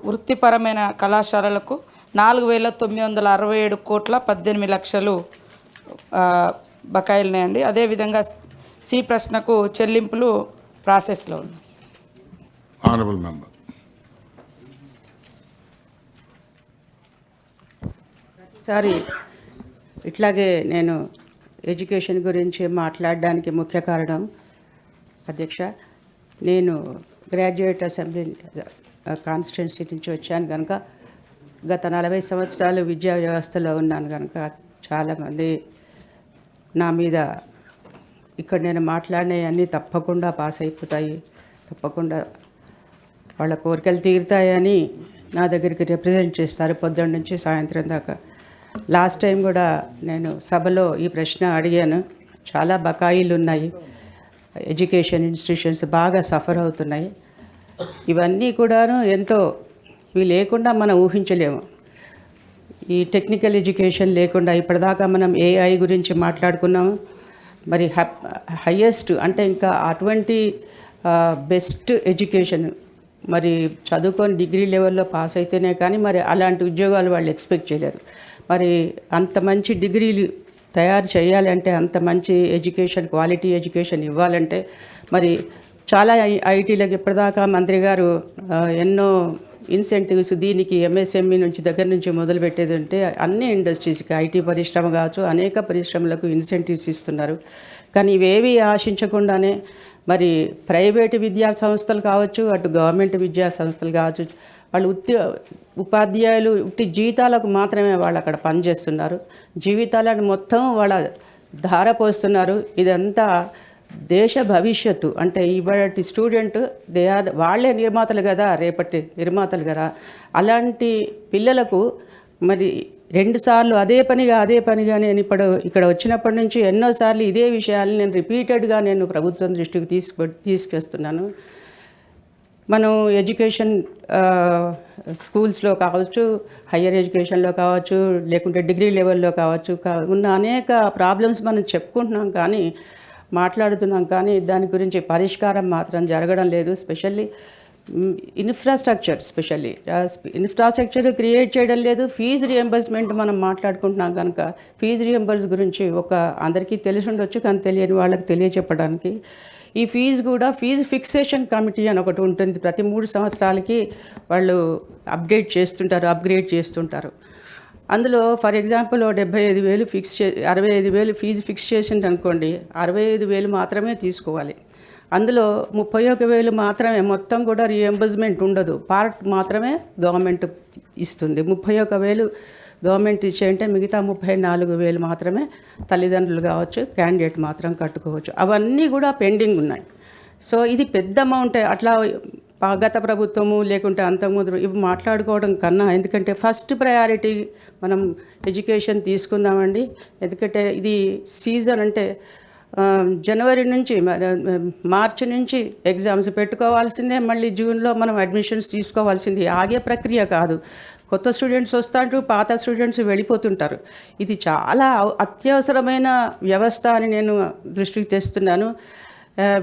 వృత్తిపరమైన కళాశాలలకు 4,967 కోట్ల 18 లక్షలు బకాయిలున్నాయండి. అదేవిధంగా సి ప్రశ్నకు చెల్లింపులు ప్రాసెస్లో ఉన్నాయి. Honourable member. సారీ, ఇట్లాగే నేను ఎడ్యుకేషన్ గురించి మాట్లాడడానికి ముఖ్య కారణం అధ్యక్ష, నేను గ్రాడ్యుయేట్ అసెంబ్లీ కాన్స్టిట్యున్సీ నుంచి వచ్చాను కనుక గత 40 సంవత్సరాలు విద్యా వ్యవస్థలో ఉన్నాను కనుక చాలామంది నా మీద ఇక్కడ నేను మాట్లాడినవన్నీ తప్పకుండా పాస్ అయిపోతాయి, తప్పకుండా వాళ్ళ కోరికలు తీరుతాయని నా దగ్గరికి రిప్రజెంట్ చేస్తారు పొద్దున్న నుంచి సాయంత్రం దాకా. లాస్ట్ టైం కూడా నేను సభలో ఈ ప్రశ్న అడిగాను. చాలా బకాయిలు ఉన్నాయి, ఎడ్యుకేషన్ ఇన్స్టిట్యూషన్స్ బాగా సఫర్ అవుతున్నాయి. ఇవన్నీ కూడాను ఎంతో ఇవి లేకుండా మనం ఊహించలేము. ఈ టెక్నికల్ ఎడ్యుకేషన్ లేకుండా ఇప్పటిదాకా మనం ఏఐ గురించి మాట్లాడుకున్నాము. మరి హయ్యెస్ట్ అంటే ఇంకా అటువంటి బెస్ట్ ఎడ్యుకేషన్ మరి చదువుకొని డిగ్రీ లెవెల్లో పాస్ అయితేనే కానీ మరి అలాంటి ఉద్యోగాలు వాళ్ళు ఎక్స్పెక్ట్ చేయలేరు. మరి అంత మంచి డిగ్రీలు తయారు చేయాలంటే, అంత మంచి ఎడ్యుకేషన్, క్వాలిటీ ఎడ్యుకేషన్ ఇవ్వాలంటే మరి చాలా ఐటీలకు ఇప్పటిదాకా మంత్రి గారు ఎన్నో ఇన్సెంటివ్స్ దీనికి ఎంఎస్ఎంఈ నుంచి దగ్గర నుంచి మొదలుపెట్టేది ఉంటే అన్ని ఇండస్ట్రీస్కి, ఐటీ పరిశ్రమ కావచ్చు, అనేక పరిశ్రమలకు ఇన్సెంటివ్స్ ఇస్తున్నారు. కానీ ఇవేవి ఆశించకుండానే మరి ప్రైవేటు విద్యా సంస్థలు కావచ్చు, అటు గవర్నమెంట్ విద్యా సంస్థలు కావచ్చు, వాళ్ళు ఉపాధ్యాయులు జీతాలకు మాత్రమే వాళ్ళు అక్కడ పనిచేస్తున్నారు. జీవితాలను మొత్తం వాళ్ళ ధార పోస్తున్నారు. ఇదంతా దేశ భవిష్యత్తు. అంటే ఇవాటి స్టూడెంట్ వాళ్ళే నిర్మాతలు కదా, రేపటి నిర్మాతలు కదా. అలాంటి పిల్లలకు మరి 2 సార్లు అదే పనిగా నేను ఇక్కడ వచ్చినప్పటి నుంచి ఎన్నోసార్లు ఇదే విషయాలు నేను రిపీటెడ్గా నేను ప్రభుత్వం దృష్టికి తీసుకొస్తున్నాను. మనం ఎడ్యుకేషన్ స్కూల్స్లో కావచ్చు, హయ్యర్ ఎడ్యుకేషన్లో కావచ్చు, లేకుంటే డిగ్రీ లెవెల్లో కావచ్చు, ఉన్న అనేక ప్రాబ్లమ్స్ మనం చెప్పుకుంటున్నాం కానీ మాట్లాడుతున్నాం కానీ దాని గురించి పరిష్కారం మాత్రం జరగడం లేదు. స్పెషల్లీ ఇన్ఫ్రాస్ట్రక్చర్ క్రియేట్ చేయడం లేదు. ఫీజు రియంబర్స్మెంట్ మనం మాట్లాడుకుంటున్నాం కనుక ఫీజు రియంబర్స్ గురించి అందరికీ తెలిసి ఉండొచ్చు, కానీ తెలియని వాళ్ళకి తెలియచెప్పడానికి ఈ ఫీజు కూడా ఫీజు ఫిక్సేషన్ కమిటీ అని ఒకటి ఉంటుంది. ప్రతి 3 సంవత్సరాలకి వాళ్ళు అప్గ్రేడ్ చేస్తుంటారు. అందులో ఫర్ ఎగ్జాంపుల్ 75,000 65,000 ఫీజు ఫిక్స్ చేసింది అనుకోండి, 65,000 మాత్రమే తీసుకోవాలి. అందులో 31,000 మాత్రమే, మొత్తం కూడా రియంబర్స్మెంట్ ఉండదు, పార్ట్ మాత్రమే గవర్నమెంట్ ఇస్తుంది. 31,000 గవర్నమెంట్ ఇచ్చేయంటే మిగతా 34,000 మాత్రమే తల్లిదండ్రులు కావచ్చు, క్యాండిడేట్ మాత్రం కట్టుకోవచ్చు. అవన్నీ కూడా పెండింగ్ ఉన్నాయి. సో ఇది పెద్ద అమౌంటే. అట్లా గత ప్రభుత్వము లేకుంటే అంతకుముందు ఇవి మాట్లాడుకోవడం కన్నా, ఎందుకంటే ఫస్ట్ ప్రయారిటీ మనం ఎడ్యుకేషన్ తీసుకుందామండి. ఎందుకంటే ఇది సీజన్ అంటే జనవరి నుంచి మార్చి నుంచి ఎగ్జామ్స్ పెట్టుకోవాల్సిందే, మళ్ళీ జూన్లో మనం అడ్మిషన్స్ తీసుకోవాల్సింది. ఆగే ప్రక్రియ కాదు. కొత్త స్టూడెంట్స్ వస్తుంటారు, పాత స్టూడెంట్స్ వెళ్ళిపోతుంటారు. ఇది చాలా అత్యవసరమైన వ్యవస్థ అని నేను దృష్టికి తెస్తున్నాను.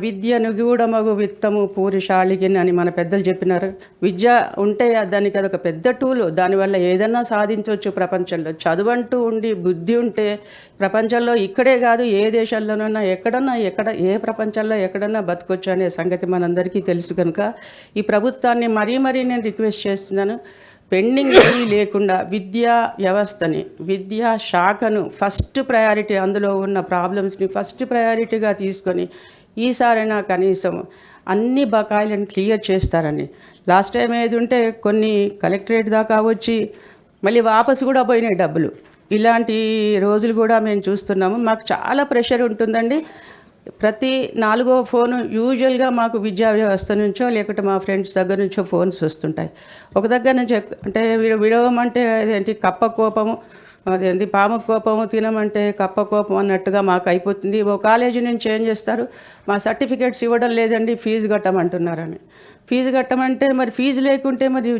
విద్య నిగూఢమగు విత్తము పూరిషాళిగిన్ అని మన పెద్దలు చెప్పినారు. విద్య ఉంటే దానికి అదొక పెద్ద టూలు, దానివల్ల ఏదన్నా సాధించవచ్చు ప్రపంచంలో. చదువంటూ ఉండి బుద్ధి ఉంటే ప్రపంచంలో ఇక్కడే కాదు ఏ దేశంలోనైనా ఏ ప్రపంచంలో ఎక్కడన్నా బతకొచ్చు అనే సంగతి మనందరికీ తెలుసు కనుక ఈ ప్రభుత్వాన్ని మరీ నేను రిక్వెస్ట్ చేస్తున్నాను. పెండింగ్ ఏమీ లేకుండా విద్యా వ్యవస్థని, విద్యా శాఖను ఫస్ట్ ప్రయారిటీ, అందులో ఉన్న ప్రాబ్లమ్స్ని ఫస్ట్ ప్రయారిటీగా తీసుకొని ఈసారైనా కనీసం అన్ని బకాయిలను క్లియర్ చేస్తారని. లాస్ట్ టైం ఏది ఉంటే కొన్ని కలెక్టరేట్ దాకా వచ్చి మళ్ళీ వాపసు కూడా పోయినాయి డబ్బులు. ఇలాంటి రోజులు కూడా మేము చూస్తున్నాము. మాకు చాలా ప్రెషర్ ఉంటుందండి. ప్రతి 4వ ఫోను యూజువల్గా మాకు విద్యా వ్యవస్థ నుంచో లేకుంటే మా ఫ్రెండ్స్ దగ్గర నుంచో ఫోన్స్ వస్తుంటాయి. ఒక దగ్గర నుంచి అంటే విడవమంటే అదేంటి కప్ప కోపము, అదేంటి పాము కోపము, తినమంటే కప్ప కోపం అన్నట్టుగా మాకు అయిపోతుంది. ఓ కాలేజీ నుంచి ఏం చేస్తారు, మా సర్టిఫికేట్స్ ఇవ్వడం లేదండి, ఫీజు కట్టమంటున్నారని. ఫీజు కట్టమంటే మరి ఫీజు లేకుంటే మరి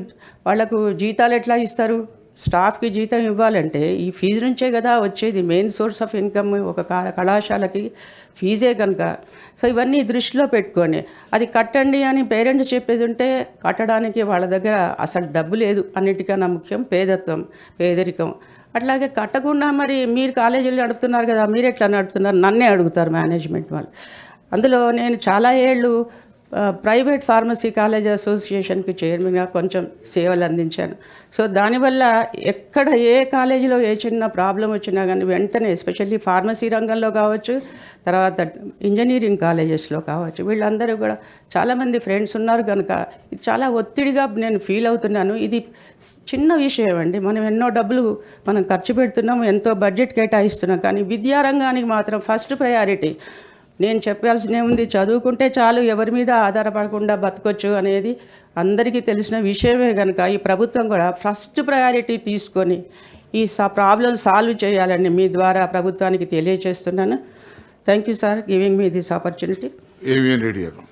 వాళ్లకు జీతాలు ఎట్లా ఇస్తారు? స్టాఫ్కి జీతం ఇవ్వాలంటే ఈ ఫీజు నుంచే కదా వచ్చేది. మెయిన్ సోర్స్ ఆఫ్ ఇన్కమ్ ఒక కళాశాలకి ఫీజే కనుక. సో ఇవన్నీ దృష్టిలో పెట్టుకొని అది కట్టండి అని పేరెంట్స్ చెప్పేది ఉంటే కట్టడానికి వాళ్ళ దగ్గర అసలు డబ్బు లేదు. అన్నిటికన్నా ముఖ్యం పేదరికం. అట్లాగే కట్టకుండా మరి మీరు కాలేజీలు నడుపుతున్నారు కదా, మీరు ఎట్లా నడుపుతున్నారు నన్నే అడుగుతారు మేనేజ్మెంట్ వాళ్ళు. అందులో నేను చాలా ఏళ్ళు ప్రైవేట్ ఫార్మసీ కాలేజ్ అసోసియేషన్కి చైర్మన్గా కొంచెం సేవలు అందించాను. సో దానివల్ల ఎక్కడ ఏ కాలేజీలో ఏ చిన్న ప్రాబ్లం వచ్చినా కానీ వెంటనే, ఎస్పెషల్లీ ఫార్మసీ రంగంలో కావచ్చు, తర్వాత ఇంజనీరింగ్ కాలేజెస్లో కావచ్చు, వీళ్ళందరూ కూడా చాలామంది ఫ్రెండ్స్ ఉన్నారు కనుక ఇది చాలా ఒత్తిడిగా నేను ఫీల్ అవుతున్నాను. ఇది చిన్న విషయం అండి, మనం ఎన్నో డబ్బులు మనం ఖర్చు పెడుతున్నాము, ఎంతో బడ్జెట్ కేటాయిస్తున్నాం, కానీ విద్యారంగానికి మాత్రం ఫస్ట్ ప్రయారిటీ. నేను చెప్పాల్సిన ఏముంది, చదువుకుంటే చాలు, ఎవరి మీద ఆధారపడకుండా బతకొచ్చు అనేది అందరికీ తెలిసిన విషయమే కనుక ఈ ప్రభుత్వం కూడా ఫస్ట్ ప్రయారిటీ తీసుకొని ఈ ప్రాబ్లం సాల్వ్ చేయాలని మీ ద్వారా ప్రభుత్వానికి తెలియజేస్తున్నాను. Thank you sir giving me this opportunity. AVN Reddy గారు.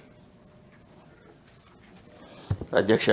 అధ్యక్ష,